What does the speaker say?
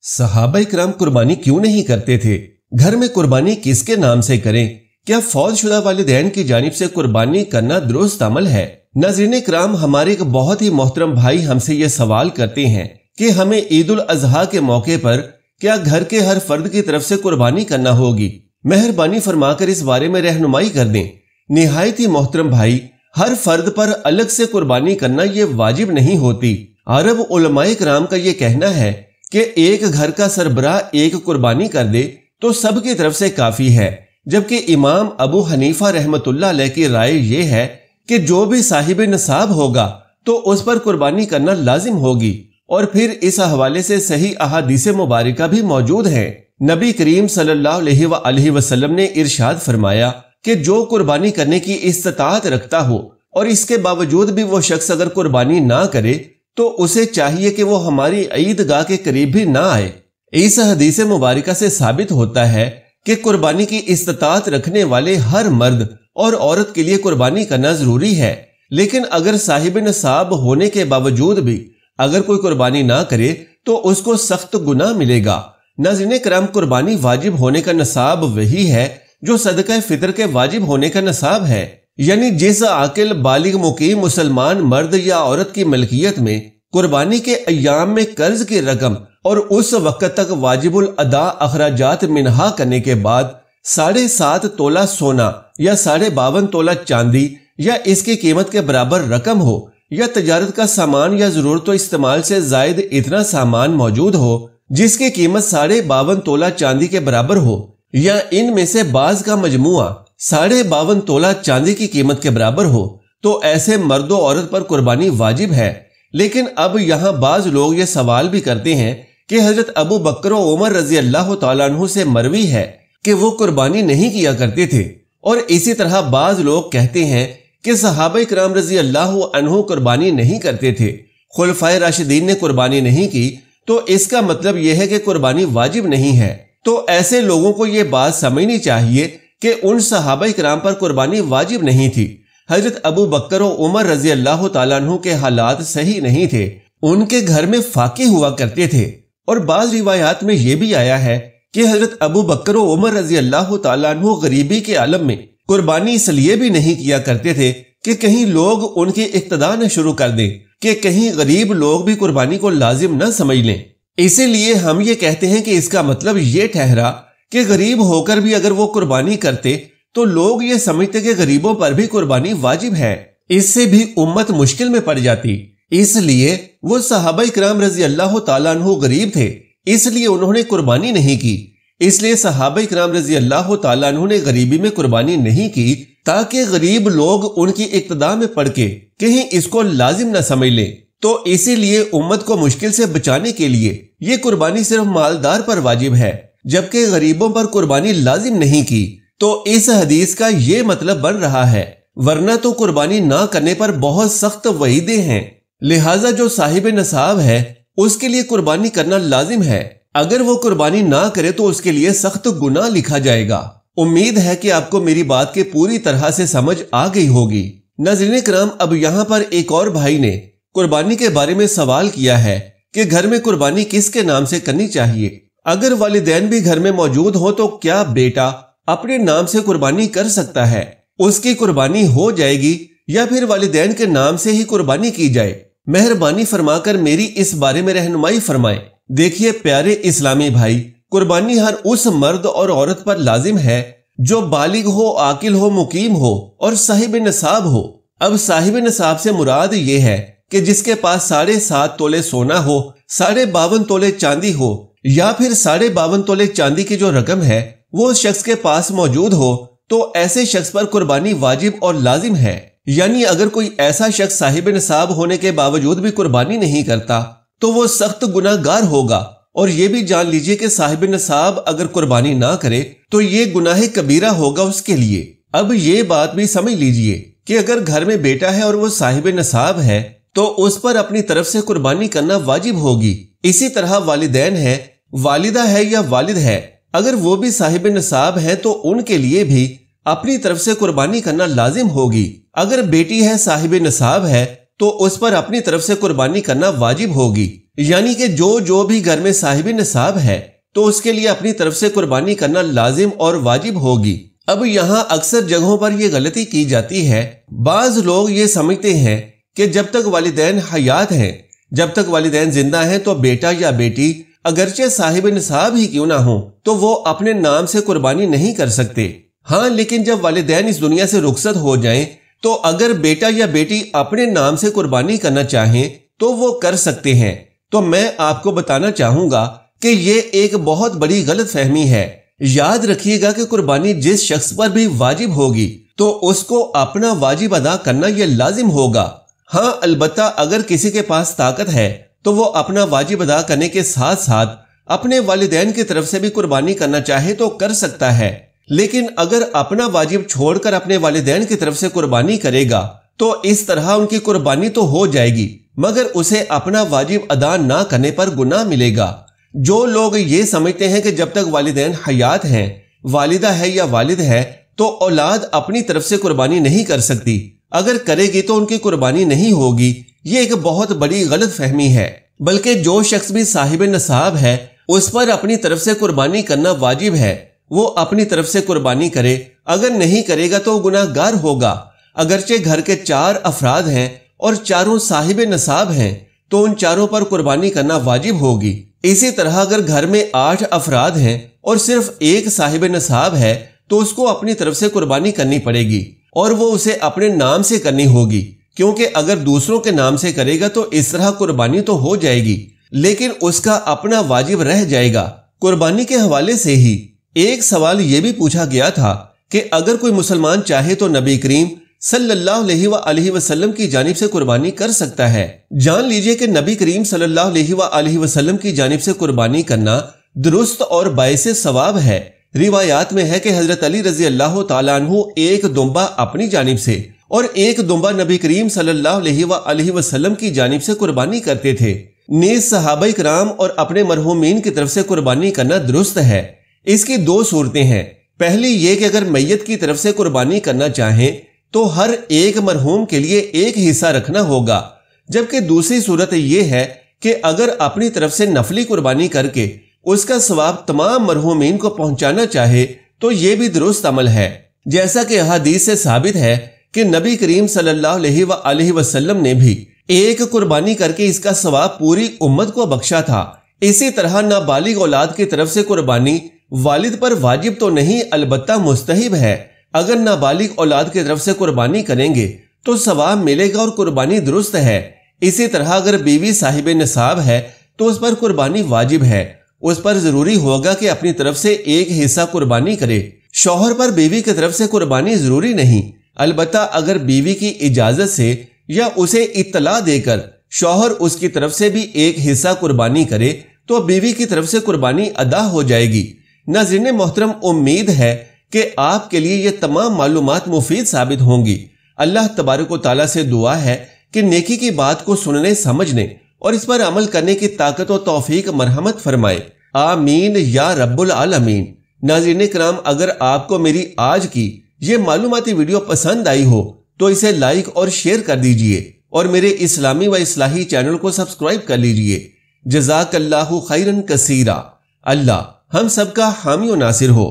صحابہ کرام قربانی کیوں نہیں کرتے تھے؟ گھر میں قربانی کس کے نام سے کریں؟ کیا فوت شدہ والدین کی جانب سے قربانی کرنا درست عمل ہے؟ ناظرین کرام، ہمارے ایک بہت ہی محترم بھائی ہم سے یہ سوال کرتے ہیں کہ ہمیں عید الاضحیٰ کے موقع پر کیا گھر کے ہر فرد کی طرف سے قربانی کرنا ہوگی؟ مہربانی فرما کر اس بارے میں رہنمائی کر دیں۔ نہایت ہی محترم بھائی، ہر فرد پر الگ سے قربانی کرنا یہ واجب نہیں ہوتی۔ عرب علماء کرام کا یہ کہنا ہے کہ ایک گھر کا سربراہ ایک قربانی کر دے تو سب کی طرف سے کافی ہے، جبکہ امام ابو حنیفہ رحمت اللہ علیہ کی رائے یہ ہے کہ جو بھی صاحب نصاب ہوگا تو اس پر قربانی کرنا لازم ہوگی، اور پھر اس حوالے سے صحیح احادیث مبارکہ بھی موجود ہیں۔ نبی کریم صلی اللہ علیہ وآلہ وسلم نے ارشاد فرمایا کہ جو قربانی کرنے کی استطاعت رکھتا ہو اور اس کے باوجود بھی وہ شخص اگر قربانی نہ کرے تو اسے چاہیے کہ وہ ہماری عیدگاہ کے قریب بھی نہ آئے۔ اس حدیث مبارکہ سے ثابت ہوتا ہے کہ قربانی کی استطاعت رکھنے والے ہر مرد اور عورت کے لیے قربانی کرنا ضروری ہے، لیکن اگر صاحب نصاب ہونے کے باوجود بھی اگر کوئی قربانی نہ کرے تو اس کو سخت گناہ ملے گا۔ ناظرین کرام، قربانی واجب ہونے کا نصاب وہی ہے جو صدقہ فطر کے واجب ہونے کا نصاب ہے، یعنی جس عاقل بالغ مقیم مسلمان مرد یا عورت کی ملکیت میں قربانی کے ایام میں قرض کی رقم اور اس وقت تک واجب الادا اخراجات منہا کرنے کے بعد 7.5 تولہ سونا یا 52.5 تولہ چاندی یا اس کی قیمت کے برابر رقم ہو، یا تجارت کا سامان یا ضرورت و استعمال سے زائد اتنا سامان موجود ہو جس کی قیمت 52.5 تولہ چاندی کے برابر ہو، یا ان میں سے بعض کا مجموعہ 52.5 تولہ چاندی کی قیمت کے برابر ہو، تو ایسے مرد و عورت پر قربانی واجب ہے۔ لیکن اب یہاں بعض لوگ یہ سوال بھی کرتے ہیں کہ حضرت ابو بکر و عمر رضی اللہ تعالیٰ عنہ سے مروی ہے کہ وہ قربانی نہیں کیا کرتے تھے، اور اسی طرح بعض لوگ کہتے ہیں کہ صحابہ کرام رضی اللہ عنہ قربانی نہیں کرتے تھے، خلفائے راشدین نے قربانی نہیں کی، تو اس کا مطلب یہ ہے کہ قربانی واجب نہیں ہے۔ تو ایسے لوگوں کو یہ بات سمجھنی چاہیے کہ ان صحابہ کرام پر قربانی واجب نہیں تھی۔ حضرت ابو بکر و عمر رضی اللہ تعالیٰ عنہ کے حالات صحیح نہیں تھے، ان کے گھر میں فاقے ہوا کرتے تھے، اور بعض روایات میں یہ بھی آیا ہے کہ حضرت ابو بکر و عمر رضی اللہ تعالیٰ عنہ غریبی کے عالم میں قربانی اس لیے بھی نہیں کیا کرتے تھے کہ کہیں لوگ ان کی اقتداء نہ شروع کر دیں، کہ کہیں غریب لوگ بھی قربانی کو لازم نہ سمجھ لیں۔ اسی لیے ہم یہ کہتے ہیں کہ اس کا مطلب یہ ٹھہرا کہ غریب ہو کر بھی اگر وہ قربانی کرتے تو لوگ یہ سمجھتے کہ غریبوں پر بھی قربانی واجب ہے، اس سے بھی امت مشکل میں پڑ جاتی۔ اس لیے وہ صحابہ کرام رضی اللہ تعالیٰ عنہ غریب تھے، اس لیے انہوں نے قربانی نہیں کی۔ اس لیے صحابہ کرام رضی اللہ تعالیٰ عنہ نے غریبی میں قربانی نہیں کی تاکہ غریب لوگ ان کی اقتداء میں پڑ کے کہیں اس کو لازم نہ سمجھ لیں۔ تو اسی لیے امت کو مشکل سے بچانے کے لیے یہ قربانی صرف مالدار پر واجب ہے، جبکہ غریبوں پر قربانی لازم نہیں کی۔ تو اس حدیث کا یہ مطلب بن رہا ہے، ورنہ تو قربانی نہ کرنے پر بہت سخت وعیدیں ہیں، لہٰذا جو صاحب نصاب ہے اس کے لیے قربانی کرنا لازم ہے۔ اگر وہ قربانی نہ کرے تو اس کے لیے سخت گناہ لکھا جائے گا۔ امید ہے کہ آپ کو میری بات کے پوری طرح سے سمجھ آ گئی ہوگی۔ ناظرین کرام، اب یہاں پر ایک اور بھائی نے قربانی کے بارے میں سوال کیا ہے کہ گھر میں قربانی کس کے نام سے کرنی چاہیے؟ اگر والدین بھی گھر میں موجود ہوں تو کیا بیٹا اپنے نام سے قربانی کر سکتا ہے؟ اس کی قربانی ہو جائے گی یا پھر والدین کے نام سے ہی قربانی کی جائے؟ مہربانی فرما کر میری اس بارے میں رہنمائی فرمائیں۔ دیکھیے پیارے اسلامی بھائی، قربانی ہر اس مرد اور عورت پر لازم ہے جو بالغ ہو، عاقل ہو، مقیم ہو اور صاحب نصاب ہو۔ اب صاحب نصاب سے مراد یہ ہے کہ جس کے پاس 7.5 تولے سونا ہو، 52.5 تولے چاندی ہو، یا پھر 52.5 تولے چاندی کی جو رقم ہے وہ اس شخص کے پاس موجود ہو، تو ایسے شخص پر قربانی واجب اور لازم ہے۔ یعنی اگر کوئی ایسا شخص صاحب نصاب ہونے کے باوجود بھی قربانی نہیں کرتا تو وہ سخت گناہ گار ہوگا، اور یہ بھی جان لیجئے کہ صاحب نصاب اگر قربانی نہ کرے تو یہ گناہ کبیرہ ہوگا اس کے لیے۔ اب یہ بات بھی سمجھ لیجئے کہ اگر گھر میں بیٹا ہے اور وہ صاحب نصاب ہے تو اس پر اپنی طرف سے قربانی کرنا واجب ہوگی۔ اسی طرح والدین ہیں، والدہ ہے یا والد ہے، اگر وہ بھی صاحب نصاب ہیں تو ان کے لیے بھی اپنی طرف سے قربانی کرنا لازم ہوگی۔ اگر بیٹی ہے، صاحب نصاب ہے، تو اس پر اپنی طرف سے قربانی کرنا واجب ہوگی، یعنی کہ جو بھی گھر میں صاحب نصاب ہے تو اس کے لیے اپنی طرف سے قربانی کرنا لازم اور واجب ہوگی۔ اب یہاں اکثر جگہوں پر یہ غلطی کی جاتی ہے، بعض لوگ یہ سمجھتے ہیں کہ جب تک والدین حیات ہیں، جب تک والدین زندہ ہیں تو بیٹا یا بیٹی اگرچہ صاحب نصاب ہی کیوں نہ ہو تو وہ اپنے نام سے قربانی نہیں کر سکتے۔ ہاں، لیکن جب والدین اس دنیا سے رخصت ہو جائیں تو اگر بیٹا یا بیٹی اپنے نام سے قربانی کرنا چاہیں تو وہ کر سکتے ہیں۔ تو میں آپ کو بتانا چاہوں گا کہ یہ ایک بہت بڑی غلط فہمی ہے۔ یاد رکھیے گا کہ قربانی جس شخص پر بھی واجب ہوگی تو اس کو اپنا واجب ادا کرنا یہ لازم ہوگا۔ ہاں، البتہ اگر کسی کے پاس طاقت ہے تو وہ اپنا واجب ادا کرنے کے ساتھ ساتھ اپنے والدین کی طرف سے بھی قربانی کرنا چاہے تو کر سکتا ہے، لیکن اگر اپنا واجب چھوڑ کر اپنے والدین کی طرف سے قربانی کرے گا تو اس طرح ان کی قربانی تو ہو جائے گی مگر اسے اپنا واجب ادا نہ کرنے پر گناہ ملے گا۔ جو لوگ یہ سمجھتے ہیں کہ جب تک والدین حیات ہیں، والدہ ہے یا والد ہے، تو اولاد اپنی طرف سے قربانی نہیں کر سکتی، اگر کرے گی تو ان کی قربانی نہیں ہوگی، یہ ایک بہت بڑی غلط فہمی ہے۔ بلکہ جو شخص بھی صاحب نصاب ہے اس پر اپنی طرف سے قربانی کرنا واجب ہے، وہ اپنی طرف سے قربانی کرے، اگر نہیں کرے گا تو گناہ گار ہوگا۔ اگرچہ گھر کے 4 افراد ہیں اور چاروں صاحب نصاب ہیں تو ان چاروں پر قربانی کرنا واجب ہوگی۔ اسی طرح اگر گھر میں 8 افراد ہیں اور صرف ایک صاحب نصاب ہے تو اس کو اپنی طرف سے قربانی کرنی پڑے گی اور وہ اسے اپنے نام سے کرنی ہوگی، کیونکہ اگر دوسروں کے نام سے کرے گا تو اس طرح قربانی تو ہو جائے گی لیکن اس کا اپنا واجب رہ جائے گا۔ قربانی کے حوالے سے ہی ایک سوال یہ بھی پوچھا گیا تھا کہ اگر کوئی مسلمان چاہے تو نبی کریم صلی اللہ علیہ وآلہ وسلم کی جانب سے قربانی کر سکتا ہے۔ جان لیجئے کہ نبی کریم صلی اللہ علیہ وآلہ وسلم کی جانب سے قربانی کرنا درست اور باعث ثواب ہے۔ روایات میں ہے کہ حضرت علی رضی اللہ تعالیٰ عنہ ایک دمبا اپنی جانب سے اور ایک دمبا نبی کریم صلی اللہ علیہ وآلہ وسلم کی جانب سے قربانی کرتے تھے۔ نیز صحابہ کرام اور اپنے مرحومین کی طرف سے قربانی کرنا درست ہے۔ اس کی 2 صورتیں ہیں۔ پہلی یہ کہ اگر میت کی طرف سے قربانی کرنا چاہیں تو ہر ایک مرحوم کے لیے ایک حصہ رکھنا ہوگا، جبکہ دوسری صورت یہ ہے کہ اگر اپنی طرف سے نفلی قربانی کر کے اس کا ثواب تمام مرحومین کو پہنچانا چاہے تو یہ بھی درست عمل ہے، جیسا کہ احادیث سے ثابت ہے کہ نبی کریم صلی اللہ علیہ وآلہ وسلم نے بھی ایک قربانی کر کے اس کا ثواب پوری امت کو بخشا تھا۔ اسی طرح نابالغ اولاد کی طرف سے قربانی والد پر واجب تو نہیں، البتہ مستحب ہے۔ اگر نابالغ اولاد کی طرف سے قربانی کریں گے تو ثواب ملے گا اور قربانی درست ہے۔ اسی طرح اگر بیوی صاحب نصاب ہے تو اس پر قربانی واجب ہے، اس پر ضروری ہوگا کہ اپنی طرف سے ایک حصہ قربانی کرے۔ شوہر پر بیوی کی طرف سے قربانی ضروری نہیں، البتہ اگر بیوی کی اجازت سے یا اسے اطلاع دے کر شوہر اس کی طرف سے بھی ایک حصہ قربانی کرے تو بیوی کی طرف سے قربانی ادا ہو جائے گی۔ ناظرین محترم، امید ہے کہ آپ کے لیے یہ تمام معلومات مفید ثابت ہوں گی۔ اللہ تبارک و تعالیٰ سے دعا ہے کہ نیکی کی بات کو سننے، سمجھنے اور اس پر عمل کرنے کی طاقت و توفیق مرحمت فرمائے، آمین یا رب العالمین۔ ناظرین کرام، اگر آپ کو میری آج کی یہ معلوماتی ویڈیو پسند آئی ہو تو اسے لائک اور شیئر کر دیجئے اور میرے اسلامی و اصلاحی چینل کو سبسکرائب کر لیجئے۔ جزاک اللہ خیرن کثیرا۔ اللہ ہم سب کا حامی و ناصر ہو۔